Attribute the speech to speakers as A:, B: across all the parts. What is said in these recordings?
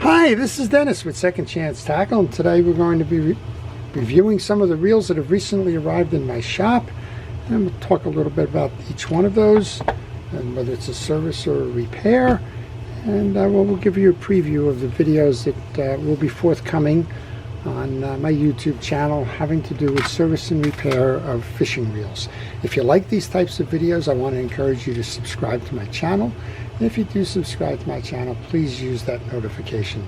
A: Hi, this is Dennis with Second Chance Tackle, and today we're going to be reviewing some of the reels that have recently arrived in my shop, and we'll talk a little bit about each one of those and whether it's a service or a repair, and we'll give you a preview of the videos that will be forthcoming on my YouTube channel having to do with service and repair of fishing reels. If you like these types of videos, I want to encourage you to subscribe to my channel. And if you do subscribe to my channel, please use that notification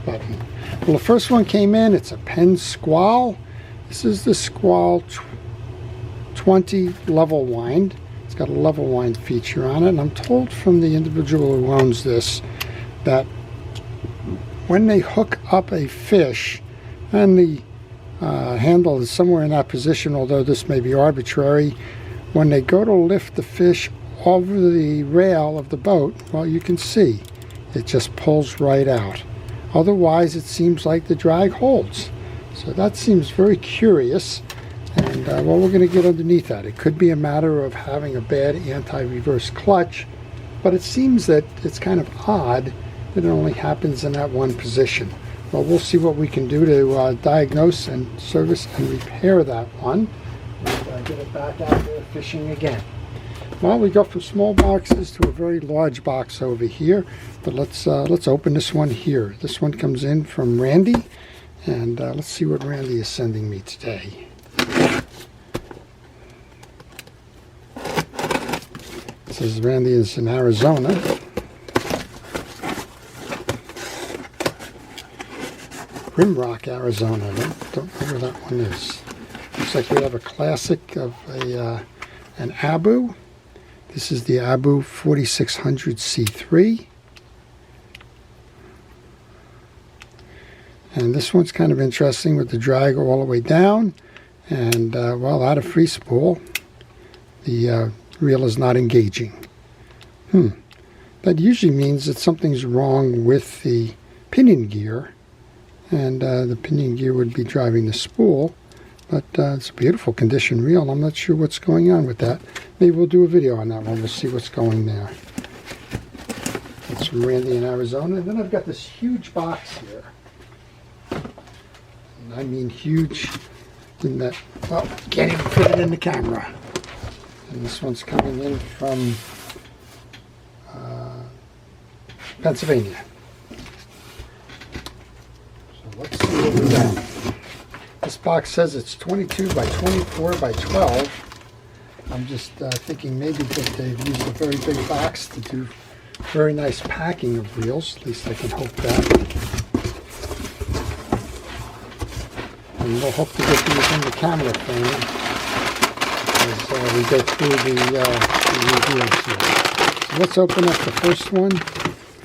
A: button. Well, the first one came in. It's a Penn Squall. This is the Squall 20 level wind. It's got a level wind feature on it, and I'm told from the individual who owns this that when they hook up a fish and the handle is somewhere in that position, although this may be arbitrary, when they go to lift the fish over the rail of the boat, well, you can see it just pulls right out. Otherwise, it seems like the drag holds. So that seems very curious, and well, we're going to get underneath that. It could be a matter of having a bad anti-reverse clutch, but it seems that it's kind of odd that it only happens in that one position. Well, we'll see what we can do to diagnose and service and repair that one, and get it back out there fishing again. Well, we go from small boxes to a very large box over here, but let's open this one here. This one comes in from Randy, and let's see what Randy is sending me today. It says Randy is in Arizona. Rimrock, Arizona. I don't know where that one is. Looks like we have a classic of an Abu. This is the Abu 4600 C3. And this one's kind of interesting with the drag all the way down. And, well, out of free spool, the reel is not engaging. That usually means that something's wrong with the pinion gear. And the pinion gear would be driving the spool. But it's a beautiful condition reel. I'm not sure what's going on with that. Maybe we'll do a video on that one. We'll see what's going there. That's from Randy in Arizona. And then I've got this huge box here. And I mean huge in that, well, can't even fit it in the camera. And this one's coming in from Pennsylvania. So let's see what we got. This box says it's 22 by 24 by 12. I'm just thinking maybe that they've used a very big box to do very nice packing of reels. At least I can hope that. And we'll hope to get these in the camera frame as we go through the reviews here. So let's open up the first one.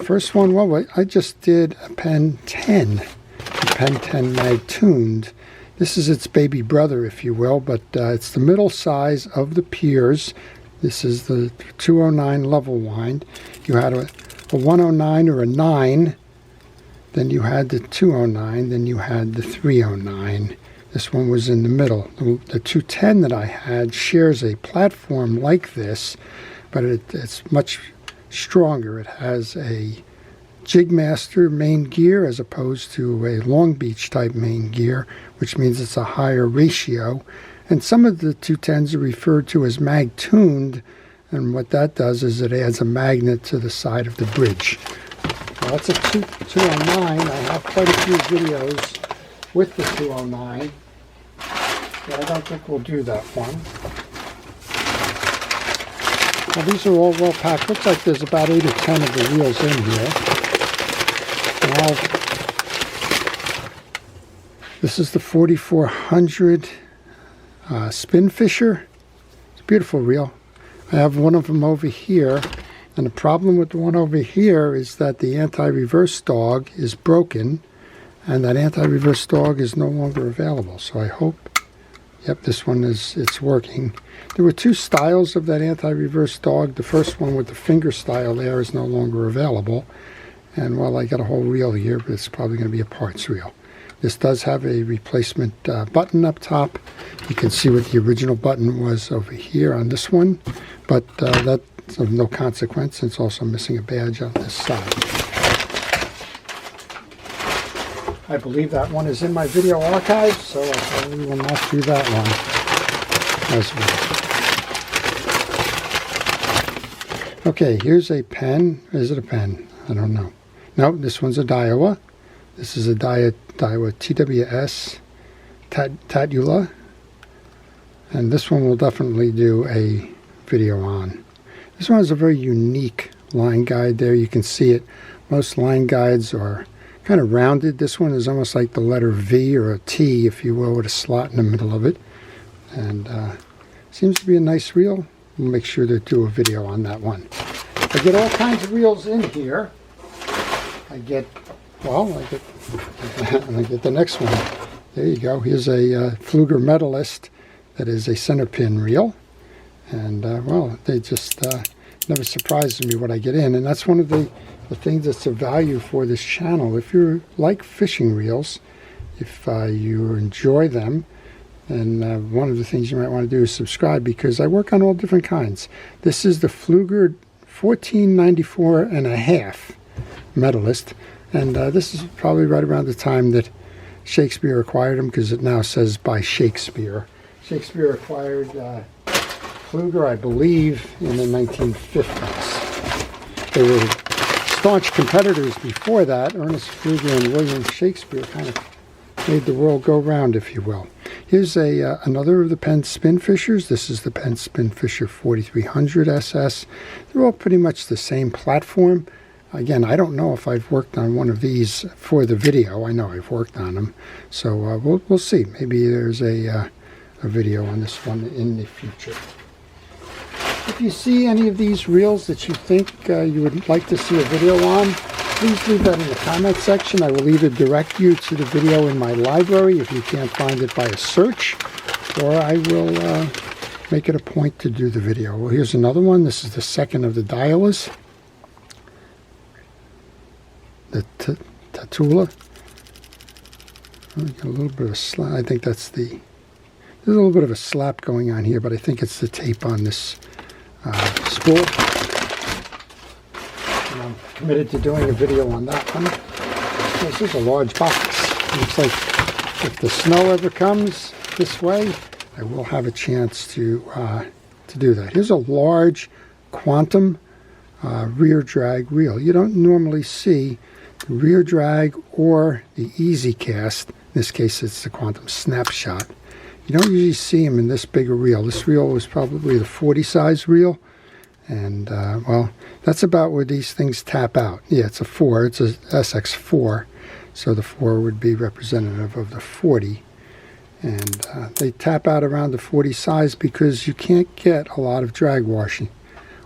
A: First one, well, I just did a Penn 10. A Penn 10 mag tuned. This is its baby brother, if you will, but it's the middle size of the piers. This is the 209 level wind. You had a 109 or a 9, then you had the 209, then you had the 309. This one was in the middle. The 210 that I had shares a platform like this, but it's much stronger. It has a Jigmaster main gear as opposed to a Long Beach type main gear, which means it's a higher ratio. And some of the 210s are referred to as mag tuned, and what that does is it adds a magnet to the side of the bridge. So that's a 209. I have quite a few videos with the 209, but I don't think we'll do that one. Well, these are all well packed. Looks like there's about 8 or 10 of the reels in here. Now, this is the 4400 Spin Fisher. It's a beautiful reel. I have one of them over here, and the problem with the one over here is that the anti-reverse dog is broken, and that anti-reverse dog is no longer available. So I hope, yep, this one it's working. There were two styles of that anti-reverse dog. The first one with the finger style there is no longer available. And well, I got a whole reel here, but it's probably going to be a parts reel. This does have a replacement button up top. You can see what the original button was over here on this one, but that's of no consequence. It's also missing a badge on this side. I believe that one is in my video archive, so I probably will not do that one as well. Okay, here's a Penn. Is it a Penn? I don't know. No, this one's a Daiwa. This is a Daiwa TWWS Tatula. And this one we'll definitely do a video on. This one has a very unique line guide there. You can see it. Most line guides are kind of rounded. This one is almost like the letter V or a T, if you will, with a slot in the middle of it. And seems to be a nice reel. We'll make sure to do a video on that one. I get all kinds of reels in here. I get the next one. There you go. Here's a Fluger Metalist that is a center pin reel. And, well, they just never surprises me what I get in. And that's one of the things that's of value for this channel. If you like fishing reels, if you enjoy them, then one of the things you might want to do is subscribe, because I work on all different kinds. This is the Fluger 1494.5 Metalist. And this is probably right around the time that Shakespeare acquired them, because it now says by Shakespeare. Shakespeare acquired Fluger, I believe, in the 1950s. They were staunch competitors before that. Ernest Fluger and William Shakespeare kind of made the world go round, if you will. Here's another of the Penn Spin Fishers. This is the Penn Spin Fisher 4300 SS. They're all pretty much the same platform. Again, I don't know if I've worked on one of these for the video. I know I've worked on them. So we'll see. Maybe there's a video on this one in the future. If you see any of these reels that you think you would like to see a video on, please leave that in the comment section. I will either direct you to the video in my library if you can't find it by a search, or I will make it a point to do the video. Well, here's another one. This is the second of the Daiwas. The Tatula. A little bit of a slap. I think that's there's a little bit of a slap going on here, but I think it's the tape on this spool. And I'm committed to doing a video on that one. This is a large box. It looks like if the snow ever comes this way, I will have a chance to do that. Here's a large quantum rear drag reel. You don't normally see the rear drag or the easy cast. In this case, it's the quantum snapshot. You don't usually see them in this big a reel. This reel was probably the 40 size reel. And, well, that's about where these things tap out. Yeah, it's a 4. It's a SX4. So the 4 would be representative of the 40. And they tap out around the 40 size because you can't get a lot of drag washing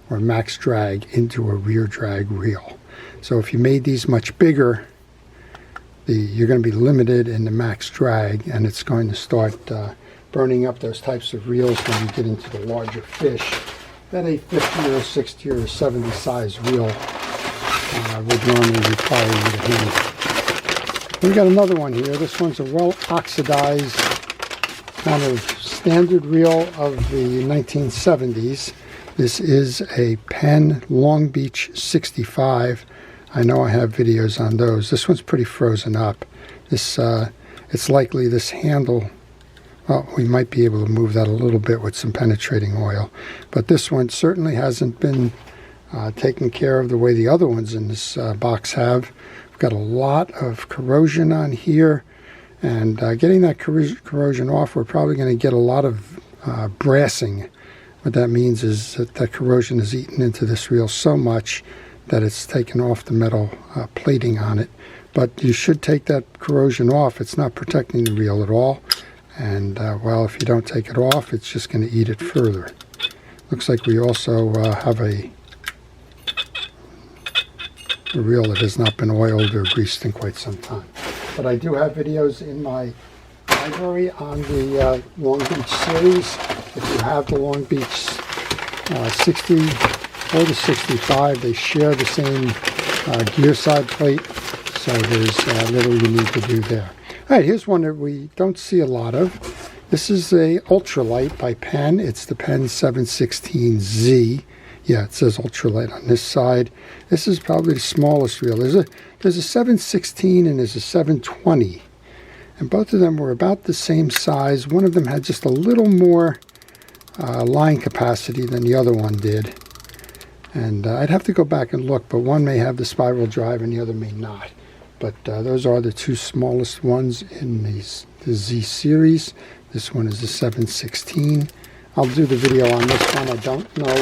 A: or max drag into a rear drag reel. So if you made these much bigger, you're going to be limited in the max drag, and it's going to start burning up those types of reels when you get into the larger fish that a 50 or 60 or 70 size reel would normally require you to handle. We got another one here. This one's a well oxidized kind of standard reel of the 1970s. This is a Penn Long Beach 65. I know I have videos on those. This one's pretty frozen up. This it's likely this handle, well, we might be able to move that a little bit with some penetrating oil. But this one certainly hasn't been taken care of the way the other ones in this box have. We've got a lot of corrosion on here. And getting that corrosion off, we're probably going to get a lot of brassing. What that means is that that corrosion is eaten into this reel so much that it's taken off the metal plating on it. But you should take that corrosion off. It's not protecting the reel at all. And, well, if you don't take it off, it's just going to eat it further. Looks like we also have a reel that has not been oiled or greased in quite some time. But I do have videos in my library on the Long Beach series. If you have the Long Beach 60 or the 65, they share the same gear side plate, so there's little you need to do there. All right, here's one that we don't see a lot of. This is a ultralight by Penn. It's the Penn 716Z. Yeah, it says ultralight on this side. This is probably the smallest reel. There's a 716 and there's a 720. And both of them were about the same size. One of them had just a little more line capacity than the other one did. And I'd have to go back and look, but one may have the spiral drive and the other may not. But those are the two smallest ones in the Z series. This one is the 716. I'll do the video on this one. I don't know.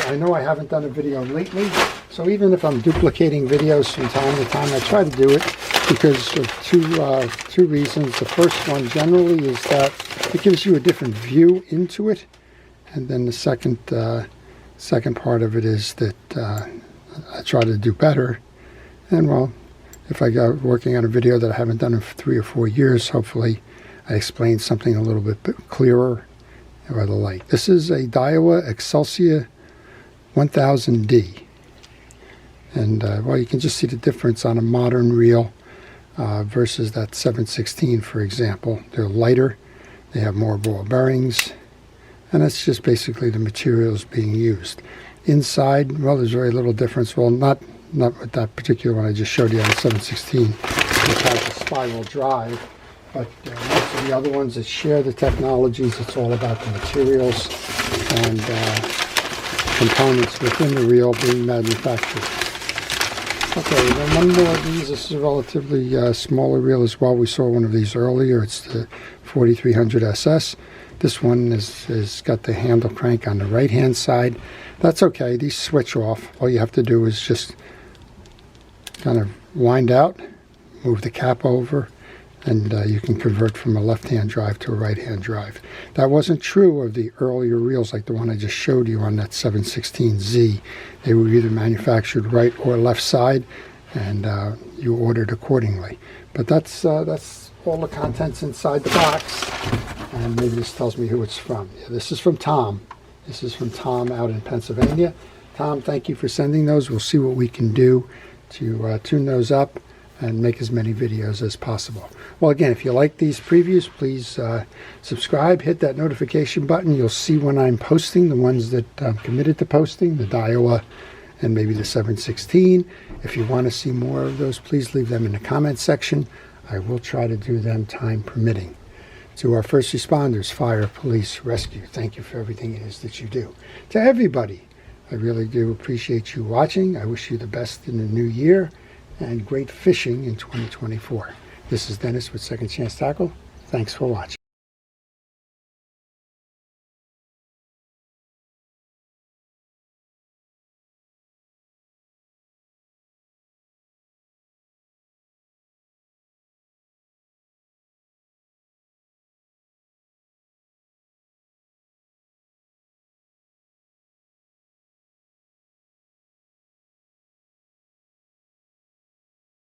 A: I know I haven't done a video lately, so even if I'm duplicating videos from time to time, I try to do it because of two reasons. The first one generally is that it gives you a different view into it, and then the second part of it is that I try to do better. And well, if I go working on a video that I haven't done in 3 or 4 years, hopefully I explain something a little bit clearer or the like. This is a Daiwa Excelsia 1000D. And well, you can just see the difference on a modern reel versus that 716, for example. They're lighter, they have more ball bearings, and that's just basically the materials being used. Inside, well, there's very little difference. Well, not with that particular one I just showed you on the 716, which has a spiral drive, but most of the other ones that share the technologies, it's all about the materials and components within the reel being manufactured. Okay, then one more of these. This is a relatively smaller reel as well. We saw one of these earlier. It's the 4300 SS. This one is got the handle crank on the right hand side. That's okay. These switch off. All you have to do is just kind of wind out, move the cap over, and you can convert from a left-hand drive to a right-hand drive. That wasn't true of the earlier reels like the one I just showed you on that 716Z. They were either manufactured right or left side, and you ordered accordingly. But that's all the contents inside the box, and maybe this tells me who it's from. Yeah, this is from Tom. This is from Tom out in Pennsylvania. Tom, thank you for sending those. We'll see what we can do to tune those up and make as many videos as possible. Well, again, if you like these previews, please subscribe, hit that notification button. You'll see when I'm posting the ones that I'm committed to posting, the Daiwa and maybe the 716. If you want to see more of those, please leave them in the comment section. I will try to do them time permitting. To our first responders, fire, police, rescue, thank you for everything it is that you do. To everybody, I really do appreciate you watching. I wish you the best in the new year and great fishing in 2024. This is Dennis with Second Chance Tackle. Thanks for watching.